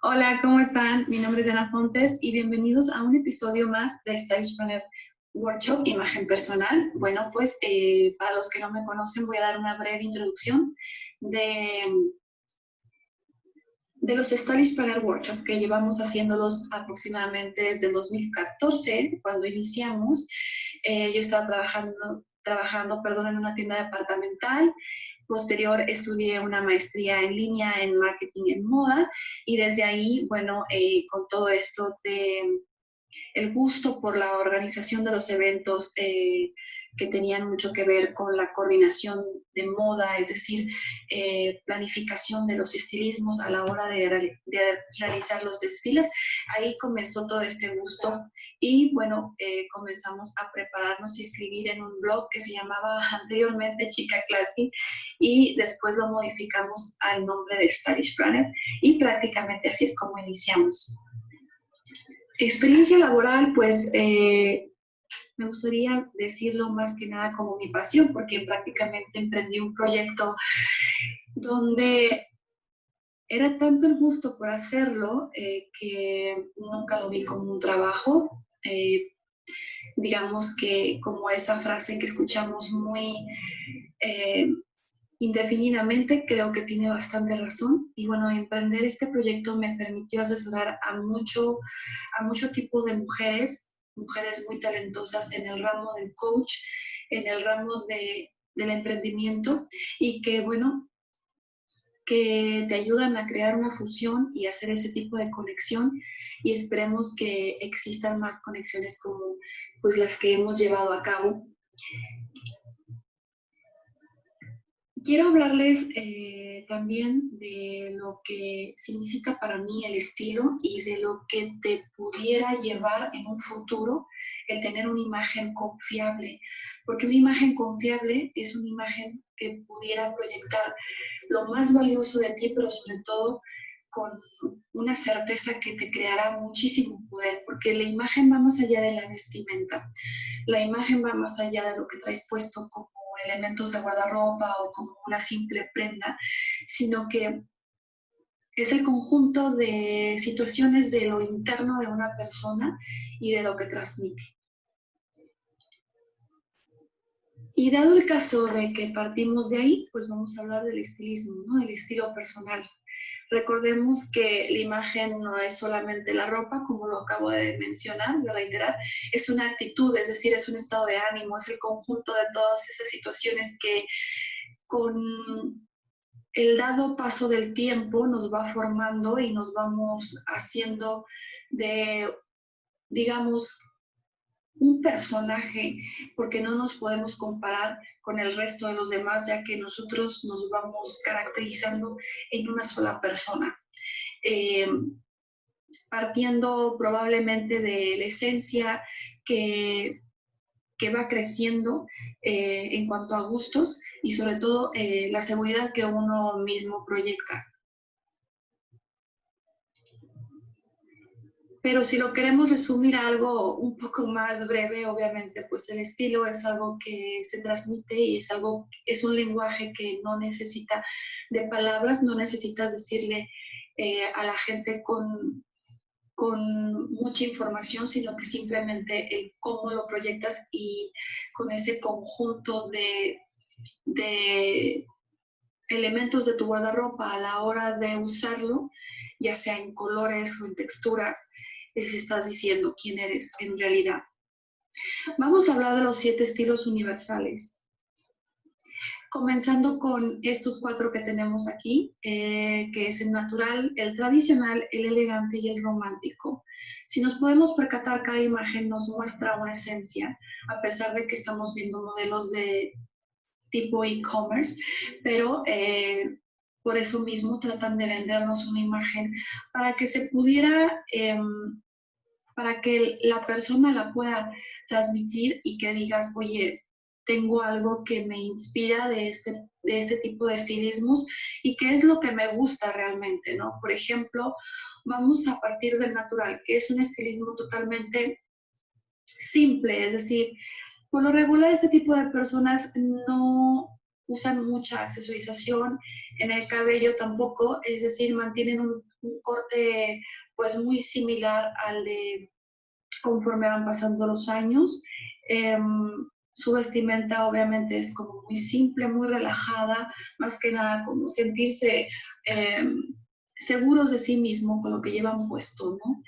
Hola, ¿cómo están? Mi nombre es Diana Fontes y bienvenidos a un episodio más de Stylish Planner Workshop Imagen Personal. Bueno, pues para los que no me conocen voy a dar una breve introducción de, de los Stylish Planner Workshop que llevamos haciéndolos aproximadamente desde el 2014, cuando iniciamos. Yo estaba trabajando en una tienda departamental. Posterior estudié una maestría en línea en marketing en moda y desde ahí, bueno, con todo esto de el gusto por la organización de los eventos que tenían mucho que ver con la coordinación de moda, es decir, planificación de los estilismos a la hora de realizar los desfiles. Ahí comenzó todo este gusto y bueno, comenzamos a prepararnos y escribir en un blog que se llamaba anteriormente Chica Classy y después lo modificamos al nombre de Stylish Planner y prácticamente así es como iniciamos. Experiencia laboral, pues me gustaría decirlo más que nada como mi pasión, porque prácticamente emprendí un proyecto donde era tanto el gusto por hacerlo que nunca lo vi como un trabajo. Digamos que como esa frase que escuchamos muy eh, indefinidamente, creo que tiene bastante razón. Y bueno, emprender este proyecto me permitió asesorar a mucho tipo de mujeres muy talentosas en el ramo del coach, en el ramo del emprendimiento y que, bueno, que te ayudan a crear una fusión y hacer ese tipo de conexión y esperemos que existan más conexiones como pues las que hemos llevado a cabo. Quiero hablarles también de lo que significa para mí el estilo y de lo que te pudiera llevar en un futuro el tener una imagen confiable, porque una imagen confiable es una imagen que pudiera proyectar lo más valioso de ti, pero sobre todo con una certeza que te creará muchísimo poder, porque la imagen va más allá de la vestimenta, la imagen va más allá de lo que traes puesto como elementos de guardarropa o como una simple prenda, sino que es el conjunto de situaciones de lo interno de una persona y de lo que transmite. Y dado el caso de que partimos de ahí, pues vamos a hablar del estilismo, ¿no? El estilo personal. Recordemos que la imagen no es solamente la ropa, como lo acabo de mencionar, de reiterar, es una actitud, es decir, es un estado de ánimo, es el conjunto de todas esas situaciones que con el dado paso del tiempo nos va formando y nos vamos haciendo de, digamos, un personaje, porque no nos podemos comparar con el resto de los demás, ya que nosotros nos vamos caracterizando en una sola persona. Eh, Partiendo probablemente de la esencia que, que va creciendo en cuanto a gustos y sobre todo la seguridad que uno mismo proyecta. Pero si lo queremos resumir a algo un poco más breve, obviamente, pues el estilo es algo que se transmite y es un lenguaje que no necesita de palabras, no necesitas decirle a la gente con mucha información, sino que simplemente el cómo lo proyectas y con ese conjunto de elementos de tu guardarropa a la hora de usarlo, ya sea en colores o en texturas, les estás diciendo quién eres en realidad. Vamos a hablar de los 7 estilos universales. Comenzando con estos 4 que tenemos aquí, que es el natural, el tradicional, el elegante y el romántico. Si nos podemos percatar, cada imagen nos muestra una esencia, a pesar de que estamos viendo modelos de tipo e-commerce, pero por eso mismo tratan de vendernos una imagen para que se pudiera, para que la persona la pueda transmitir y que digas, oye, tengo algo que me inspira de este tipo de estilismos y qué es lo que me gusta realmente, ¿no? Por ejemplo, vamos a partir del natural, que es un estilismo totalmente simple, es decir, por lo regular este tipo de personas usan mucha accesorización. En el cabello tampoco, es decir, mantienen un corte pues muy similar al de conforme van pasando los años. Su vestimenta obviamente es como muy simple, muy relajada, más que nada como sentirse seguros de sí mismo con lo que llevan puesto, ¿no?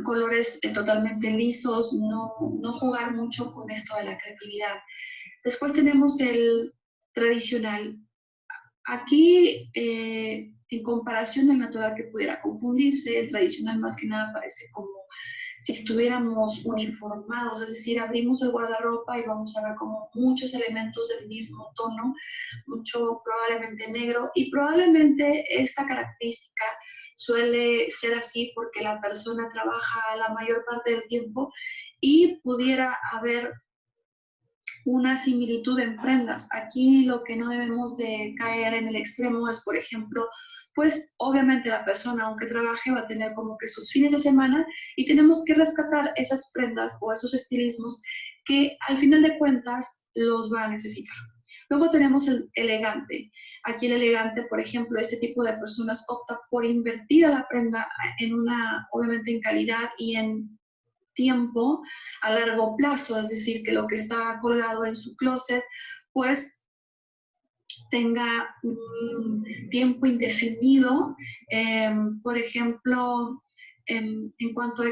Colores totalmente lisos, no jugar mucho con esto de la creatividad. Después tenemos el tradicional. Aquí, en comparación al natural que pudiera confundirse, el tradicional más que nada parece como si estuviéramos uniformados, es decir, abrimos el guardarropa y vamos a ver como muchos elementos del mismo tono, mucho probablemente negro, y probablemente esta característica suele ser así porque la persona trabaja la mayor parte del tiempo y pudiera haber una similitud en prendas. Aquí lo que no debemos de caer en el extremo es, por ejemplo, pues obviamente la persona, aunque trabaje, va a tener como que sus fines de semana y tenemos que rescatar esas prendas o esos estilismos que al final de cuentas los va a necesitar. Luego tenemos el elegante. Aquí el elegante, por ejemplo, este tipo de personas opta por invertir a la prenda en una, obviamente en calidad y en tiempo a largo plazo, es decir, que lo que está colgado en su closet, pues tenga un tiempo indefinido. Por ejemplo, en cuanto a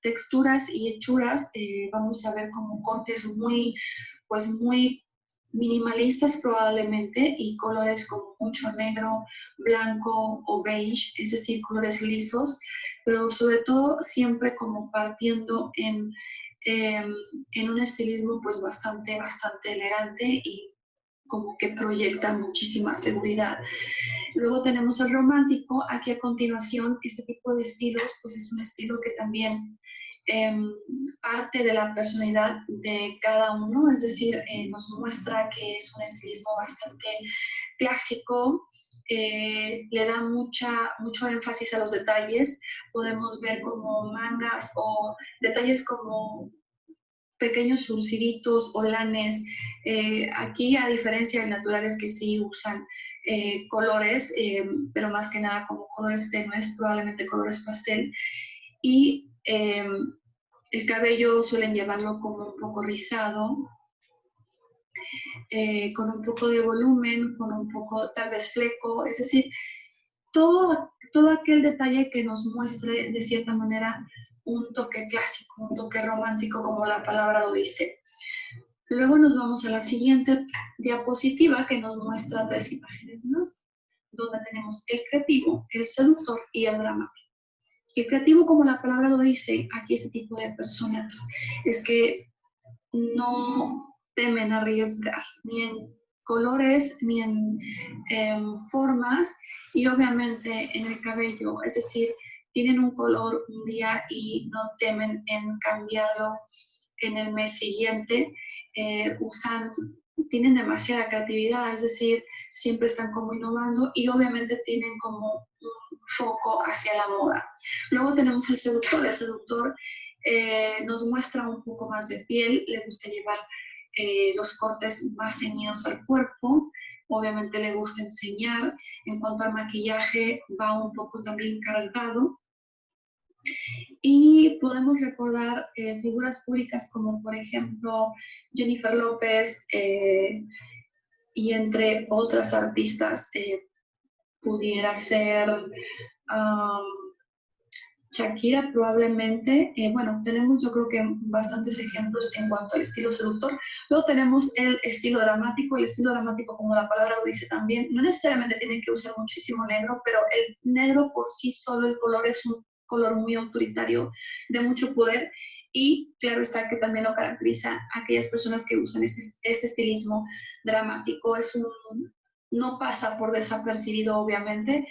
texturas y hechuras, vamos a ver como cortes muy, pues muy minimalistas probablemente y colores como mucho negro, blanco o beige, es decir, colores lisos, pero sobre todo siempre como partiendo en un estilismo pues bastante elegante y como que proyecta muchísima seguridad. Luego tenemos el romántico. Aquí a continuación, ese tipo de estilos, pues es un estilo que también parte de la personalidad de cada uno, es decir, nos muestra que es un estilismo bastante clásico, le da mucho énfasis a los detalles. Podemos ver como mangas o detalles como pequeños surciditos o lanes. Aquí, a diferencia de naturales que sí usan colores, pero más que nada como colores tenues, probablemente colores pastel. Y el cabello suelen llevarlo como un poco rizado, con un poco de volumen, con un poco tal vez fleco, es decir, todo aquel detalle que nos muestre de cierta manera un toque clásico, un toque romántico, como la palabra lo dice. Luego nos vamos a la siguiente diapositiva que nos muestra 3 imágenes más, donde tenemos el creativo, el seductor y el dramático. El creativo, como la palabra lo dice, aquí ese tipo de personas es que no temen arriesgar ni en colores ni en formas y obviamente en el cabello, es decir, tienen un color un día y no temen en cambiarlo en el mes siguiente. Tienen demasiada creatividad, es decir, siempre están como innovando y obviamente tienen como un foco hacia la moda. Luego tenemos el seductor. El seductor nos muestra un poco más de piel, le gusta llevar los cortes más ceñidos al cuerpo, obviamente le gusta enseñar. En cuanto al maquillaje, va un poco también cargado. Y podemos recordar figuras públicas como por ejemplo Jennifer López y entre otras artistas pudiera ser Shakira probablemente. Bueno, tenemos yo creo que bastantes ejemplos en cuanto al estilo seductor. Luego tenemos el estilo dramático. El estilo dramático, como la palabra lo dice también, no necesariamente tienen que usar muchísimo negro, pero el negro por sí solo, el color es un color muy autoritario, de mucho poder, y claro está que también lo caracteriza a aquellas personas que usan este estilismo dramático. No pasa por desapercibido, obviamente,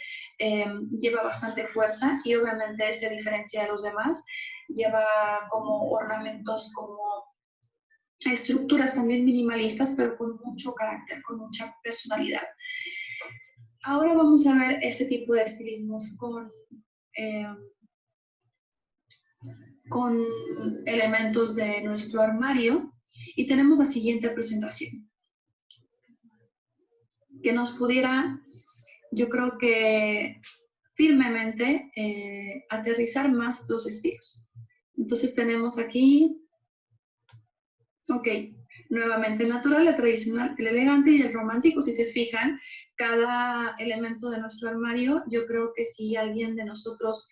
lleva bastante fuerza y obviamente se diferencia de los demás, lleva como ornamentos, como estructuras también minimalistas, pero con mucho carácter, con mucha personalidad. Ahora vamos a ver este tipo de estilismos con elementos de nuestro armario y tenemos la siguiente presentación. que nos pudiera, yo creo que firmemente, aterrizar más los estilos. Entonces tenemos aquí, ok, nuevamente el natural, el tradicional, el elegante y el romántico. Si se fijan, cada elemento de nuestro armario, yo creo que si alguien de nosotros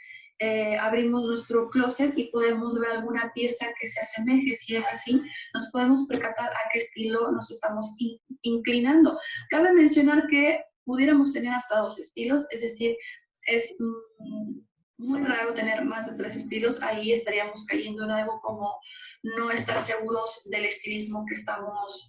abrimos nuestro closet y podemos ver alguna pieza que se asemeje, si es así, nos podemos percatar a qué estilo nos estamos inclinando. Cabe mencionar que pudiéramos tener hasta 2 estilos, es decir, es muy raro tener más de 3 estilos. Ahí estaríamos cayendo en algo como no estar seguros del estilismo que estamos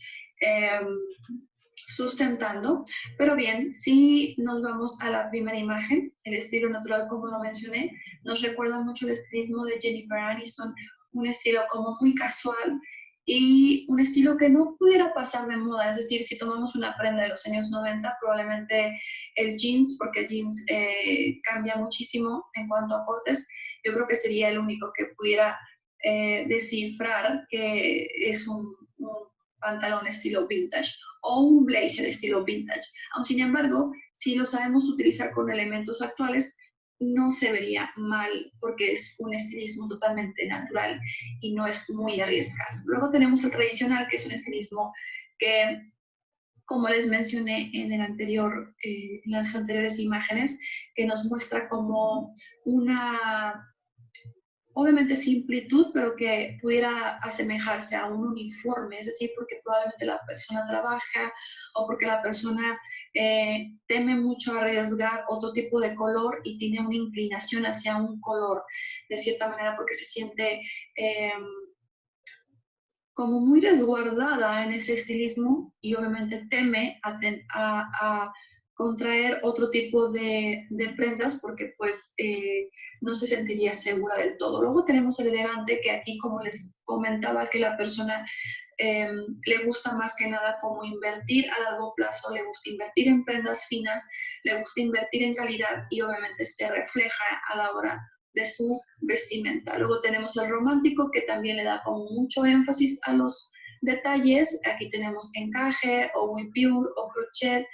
sustentando. Pero bien, si nos vamos a la primera imagen, el estilo natural, como lo mencioné, nos recuerda mucho el estilismo de Jennifer Aniston, un estilo como muy casual y un estilo que no pudiera pasar de moda. Es decir, si tomamos una prenda de los años 90, probablemente el jeans, porque el jeans cambia muchísimo en cuanto a cortes, yo creo que sería el único que pudiera descifrar que es un pantalón estilo vintage o un blazer estilo vintage. Aun sin embargo, si lo sabemos utilizar con elementos actuales, no se vería mal porque es un estilismo totalmente natural y no es muy arriesgado. Luego tenemos el tradicional, que es un estilismo que, como les mencioné en el anterior, en las anteriores imágenes, que nos muestra como una, obviamente, simplitud, pero que pudiera asemejarse a un uniforme, es decir, porque probablemente la persona trabaja o porque la persona teme mucho arriesgar otro tipo de color y tiene una inclinación hacia un color, de cierta manera, porque se siente como muy resguardada en ese estilismo y obviamente teme a contraer otro tipo de prendas porque pues no se sentiría segura del todo. Luego tenemos el elegante, que aquí, como les comentaba, que la persona le gusta más que nada como invertir a largo plazo, le gusta invertir en prendas finas, le gusta invertir en calidad y obviamente se refleja a la hora de su vestimenta. Luego tenemos el romántico, que también le da como mucho énfasis a los detalles. Aquí tenemos encaje o guipure o crochet,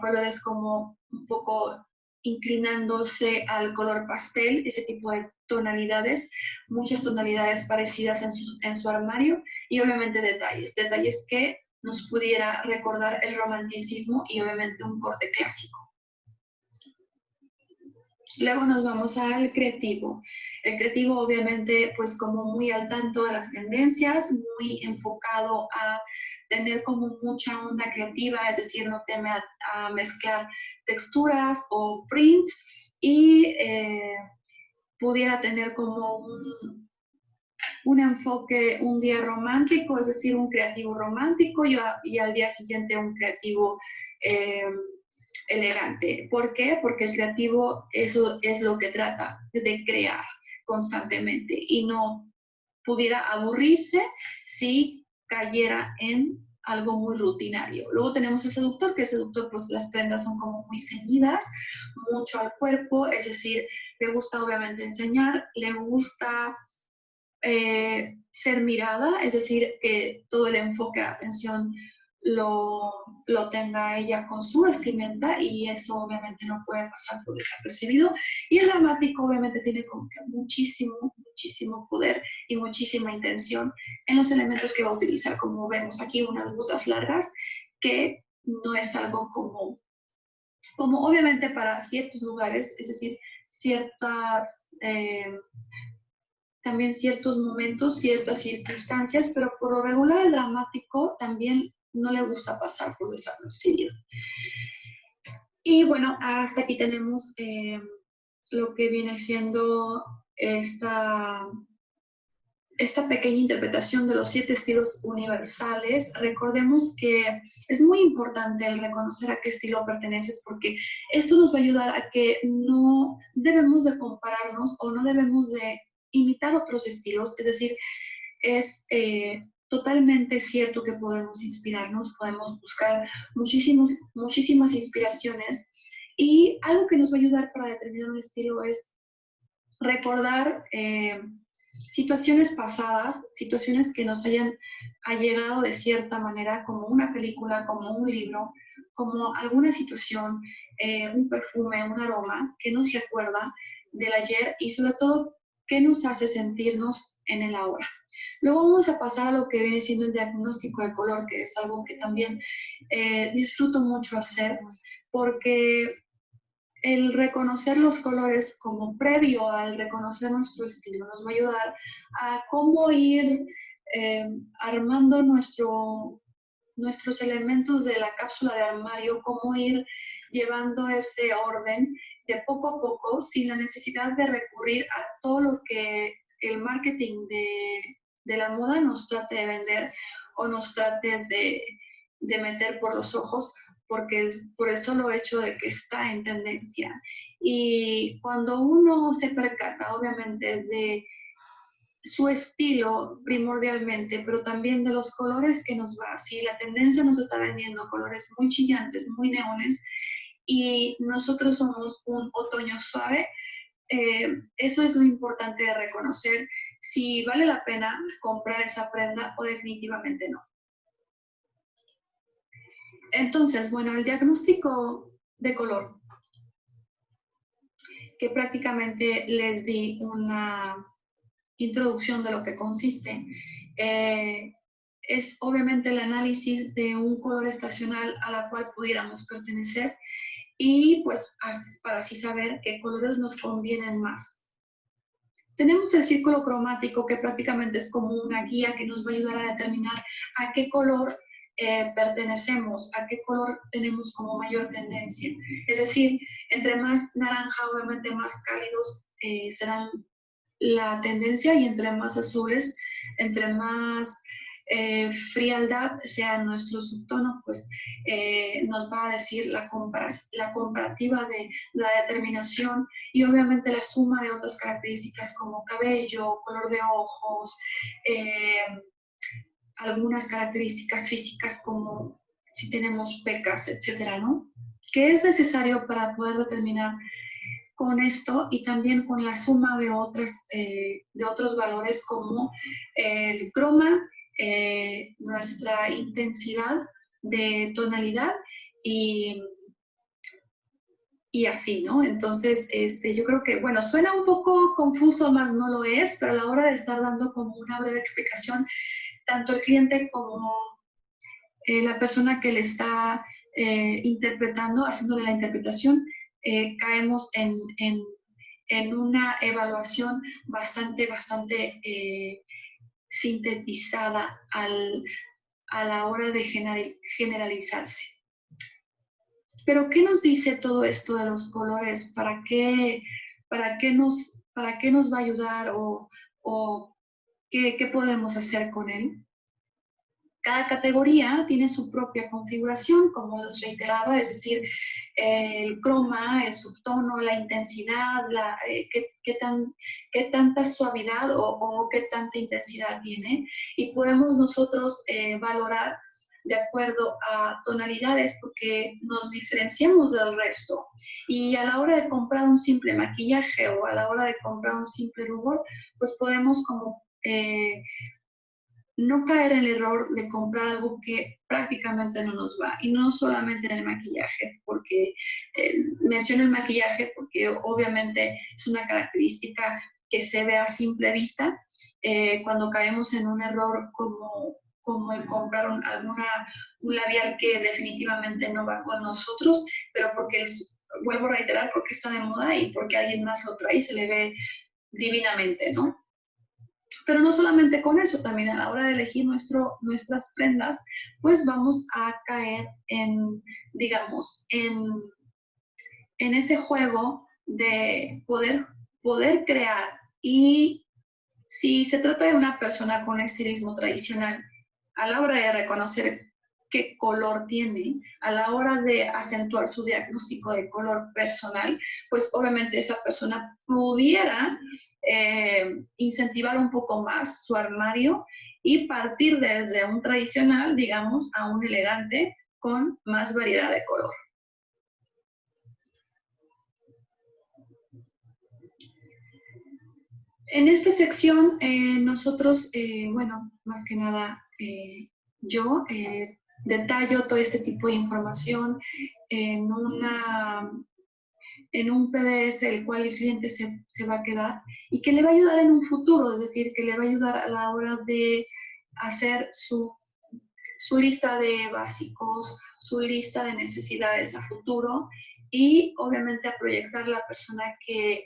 colores como un poco inclinándose al color pastel, ese tipo de tonalidades, muchas tonalidades parecidas en su armario y obviamente detalles que nos pudiera recordar el romanticismo y obviamente un corte clásico. Luego nos vamos al creativo. El creativo, obviamente, pues como muy al tanto de las tendencias, muy enfocado a tener como mucha onda creativa, es decir, no teme a mezclar texturas o prints y pudiera tener como un enfoque un día romántico, es decir, un creativo romántico y al día siguiente un creativo elegante. ¿Por qué? Porque el creativo eso es lo que trata de crear constantemente y no pudiera aburrirse si cayera en algo muy rutinario. Luego tenemos el seductor, que el seductor, pues las prendas son como muy ceñidas, mucho al cuerpo, es decir, le gusta obviamente enseñar, le gusta ser mirada, es decir, que todo el enfoque de atención lo tenga ella con su vestimenta y eso obviamente no puede pasar por desapercibido. Y el dramático obviamente tiene como que muchísimo poder y muchísima intención en los elementos que va a utilizar, como vemos aquí unas botas largas que no es algo como obviamente para ciertos lugares, es decir, ciertas también ciertos momentos, ciertas circunstancias, pero por lo regular el dramático también no le gusta pasar por desapercibido. Y bueno, hasta aquí tenemos lo que viene siendo esta pequeña interpretación de los 7 estilos universales. Recordemos que es muy importante el reconocer a qué estilo perteneces, porque esto nos va a ayudar a que no debemos de compararnos o no debemos de imitar otros estilos, es decir, es totalmente cierto que podemos inspirarnos, podemos buscar muchísimas inspiraciones y algo que nos va a ayudar para determinar un estilo es recordar situaciones pasadas, situaciones que nos hayan allegado de cierta manera, como una película, como un libro, como alguna situación, un perfume, un aroma que nos recuerda del ayer y sobre todo qué nos hace sentirnos en el ahora. Luego vamos a pasar a lo que viene siendo el diagnóstico de color, que es algo que también disfruto mucho hacer, porque el reconocer los colores como previo al reconocer nuestro estilo nos va a ayudar a cómo ir armando nuestros elementos de la cápsula de armario, cómo ir llevando ese orden de poco a poco sin la necesidad de recurrir a todo lo que el marketing de la moda nos trate de vender o nos trate de meter por los ojos, porque es por el solo hecho de que está en tendencia. Y cuando uno se percata, obviamente, de su estilo primordialmente, pero también de los colores que nos va. Si la tendencia nos está vendiendo colores muy chillantes, muy neones, y nosotros somos un otoño suave, eso es lo importante de reconocer si vale la pena comprar esa prenda o definitivamente no. Entonces, bueno, el diagnóstico de color, que prácticamente les di una introducción de lo que consiste, es obviamente el análisis de un color estacional a la cual pudiéramos pertenecer y pues para así saber qué colores nos convienen más. Tenemos el círculo cromático, que prácticamente es como una guía que nos va a ayudar a determinar a qué color pertenecemos, a qué color tenemos como mayor tendencia. Es decir, entre más naranja, obviamente más cálidos serán la tendencia, y entre más azules, entre más frialdad sea nuestro subtono, pues nos va a decir la comparativa de la determinación y obviamente la suma de otras características como cabello, color de ojos, algunas características físicas como si tenemos pecas, etcétera, ¿no? ¿Qué es necesario para poder determinar con esto y también con la suma de otros valores como el croma, nuestra intensidad de tonalidad y así, ¿no? Entonces, yo creo que, bueno, suena un poco confuso, más no lo es, pero a la hora de estar dando como una breve explicación, tanto el cliente como la persona que le está interpretando, haciéndole la interpretación, caemos en una evaluación bastante sintetizada a la hora de generalizarse. Pero, ¿qué nos dice todo esto de los colores? ¿Para qué nos va a ayudar o qué podemos hacer con él? Cada categoría tiene su propia configuración, como les reiteraba, es decir, el croma, el subtono, la intensidad, qué tanta suavidad o qué tanta intensidad tiene. Y podemos nosotros valorar de acuerdo a tonalidades porque nos diferenciamos del resto. Y a la hora de comprar un simple maquillaje o a la hora de comprar un simple rubor, pues podemos como no caer en el error de comprar algo que prácticamente no nos va. Y no solamente en el maquillaje, porque menciono el maquillaje porque obviamente es una característica que se ve a simple vista. Cuando caemos en un error como el comprar un labial que definitivamente no va con nosotros, pero porque vuelvo a reiterar, porque está de moda y porque alguien más lo trae y se le ve divinamente, ¿no? Pero no solamente con eso, también a la hora de elegir nuestras prendas, pues vamos a caer digamos, en ese juego de poder crear. Y si se trata de una persona con estilismo tradicional, a la hora de reconocer qué color tiene, a la hora de acentuar su diagnóstico de color personal, pues obviamente esa persona pudiera incentivar un poco más su armario y partir desde un tradicional, digamos, a un elegante con más variedad de color. En esta sección, nosotros, bueno, más que nada, yo detallo todo este tipo de información en en un PDF el cual el cliente se va a quedar y que le va a ayudar en un futuro, es decir, que le va a ayudar a la hora de hacer su lista de básicos, su lista de necesidades a futuro y obviamente a proyectar la persona que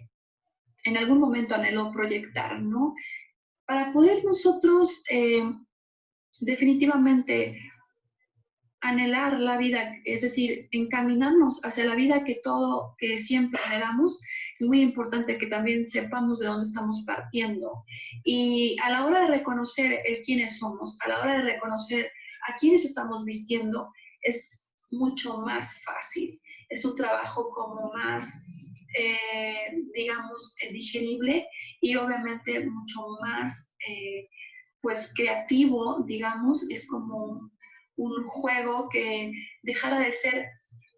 en algún momento anheló proyectar, ¿no? Para poder nosotros definitivamente anhelar la vida, es decir, encaminarnos hacia la vida que siempre anhelamos, es muy importante que también sepamos de dónde estamos partiendo. Y a la hora de reconocer el quiénes somos, a la hora de reconocer a quiénes estamos vistiendo, es mucho más fácil. Es un trabajo como más, digamos, digerible y obviamente mucho más, pues, creativo, digamos, es como un juego que dejará de ser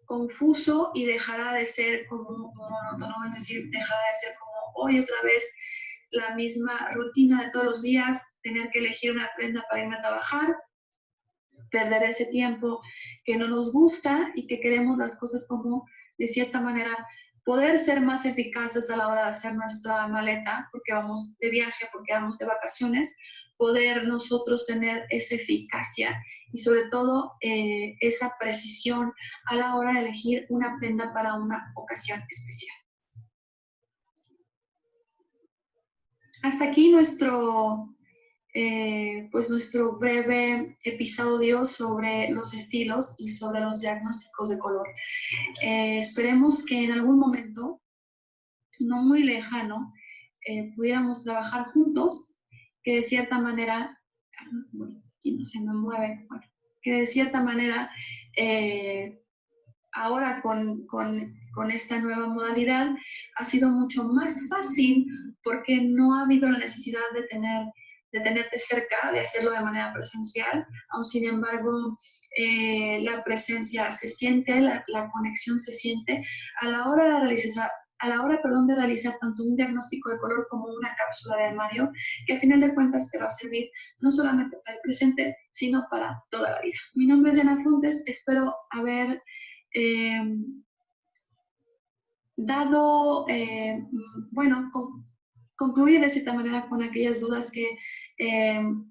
confuso y dejará de ser como monótono, es decir, dejará de ser como hoy otra vez la misma rutina de todos los días, tener que elegir una prenda para irme a trabajar, perder ese tiempo que no nos gusta y que queremos las cosas como de cierta manera poder ser más eficaces a la hora de hacer nuestra maleta, porque vamos de viaje, porque vamos de vacaciones, poder nosotros tener esa eficacia y sobre todo esa precisión a la hora de elegir una prenda para una ocasión especial. Hasta aquí pues nuestro breve episodio sobre los estilos y sobre los diagnósticos de color. Esperemos que en algún momento, no muy lejano, pudiéramos trabajar juntos, que de cierta manera, bueno, aquí no se me mueve, bueno, que de cierta manera, ahora con esta nueva modalidad ha sido mucho más fácil porque no ha habido la necesidad de tenerte cerca, de hacerlo de manera presencial, aun sin embargo la presencia se siente, la conexión se siente a la hora de realizar perdón, de realizar tanto un diagnóstico de color como una cápsula de armario, que a final de cuentas te va a servir no solamente para el presente, sino para toda la vida. Mi nombre es Diana Fuentes, espero haber eh, dado, bueno, concluir de cierta manera con aquellas dudas que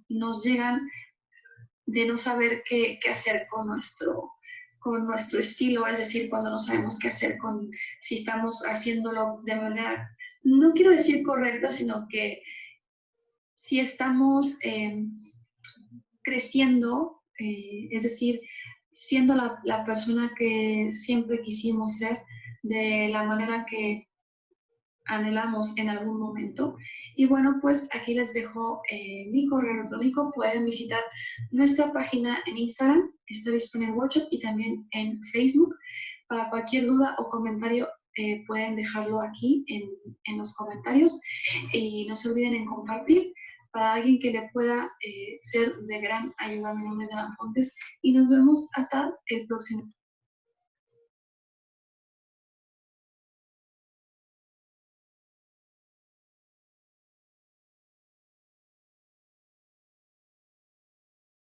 nos llegan de no saber qué hacer con nuestro estilo, es decir, cuando no sabemos qué hacer si estamos haciéndolo de manera, no quiero decir correcta, sino que si estamos creciendo, es decir, siendo la persona que siempre quisimos ser, de la manera que anhelamos en algún momento. Y bueno, pues aquí les dejo mi correo electrónico. Pueden visitar nuestra página en Instagram, está disponible en workshop y también en Facebook. Para cualquier duda o comentario pueden dejarlo aquí en los comentarios y no se olviden en compartir para alguien que le pueda ser de gran ayuda. Mi nombre es Ana Fontes y nos vemos hasta el próximo